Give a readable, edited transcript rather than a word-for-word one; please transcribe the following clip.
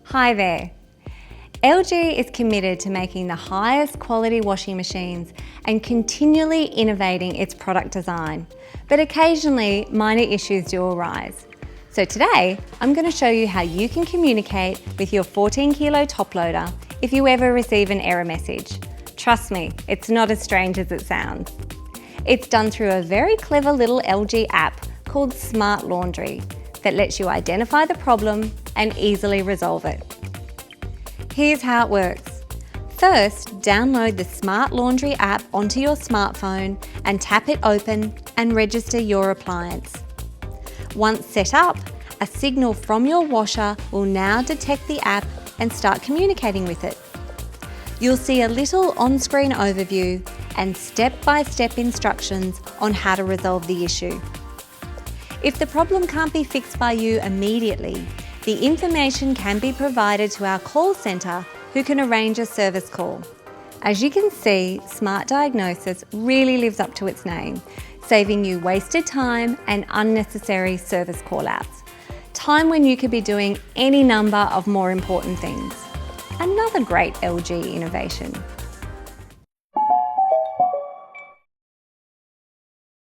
Hi there. LG is committed to making the highest quality washing machines and continually innovating its product design, but occasionally minor issues do arise. So today, I'm going to show you how you can communicate with your 14 kilo top loader if you ever receive an error message. Trust me, it's not as strange as it sounds. It's done through a very clever little LG app called Smart Laundry that lets you identify the problem and easily resolve it. Here's how it works. First, download the Smart Laundry app onto your smartphone and tap it open and register your appliance. Once set up, a signal from your washer will now detect the app and start communicating with it. You'll see a little on-screen overview and step-by-step instructions on how to resolve the issue. If the problem can't be fixed by you immediately, the information can be provided to our call centre who can arrange a service call. As you can see, Smart Diagnosis really lives up to its name, saving you wasted time and unnecessary service call-outs. Time when you could be doing any number of more important things. Another great LG innovation.